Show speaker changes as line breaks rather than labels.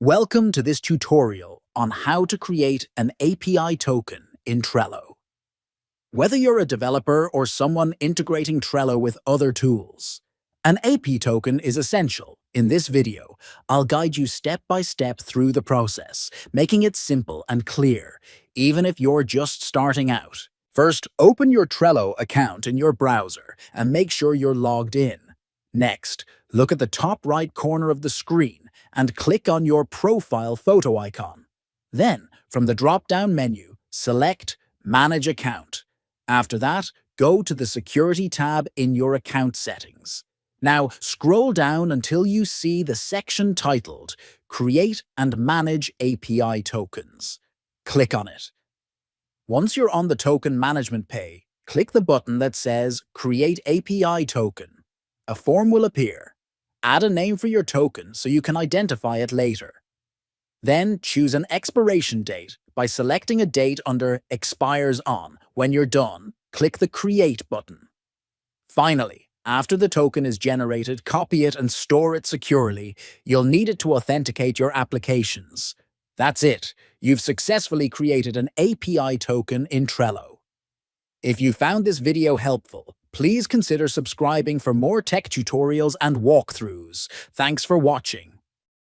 Welcome to this tutorial on how to create an API token in Trello. Whether you're a developer or someone integrating Trello with other tools, an AP token is essential. In this video, I'll guide you step by step through the process, making it simple and clear, even if you're just starting out. First, open your Trello account in your browser and make sure you're logged in. Next, look at the top right corner of the screen and click on your profile photo icon. Then, from the drop-down menu, select Manage Account. After that, go to the Security tab in your account settings. Now, scroll down until you see the section titled Create and Manage API Tokens. Click on it. Once you're on the token management page, click the button that says Create API Token. A form will appear. Add a name for your token so you can identify it later. Then choose an expiration date by selecting a date under Expires On. When you're done, click the Create button. Finally, after the token is generated, copy it and store it securely. You'll need it to authenticate your applications. That's it. You've successfully created an API token in Trello. If you found this video helpful, please consider subscribing for more tech tutorials and walkthroughs. Thanks for watching.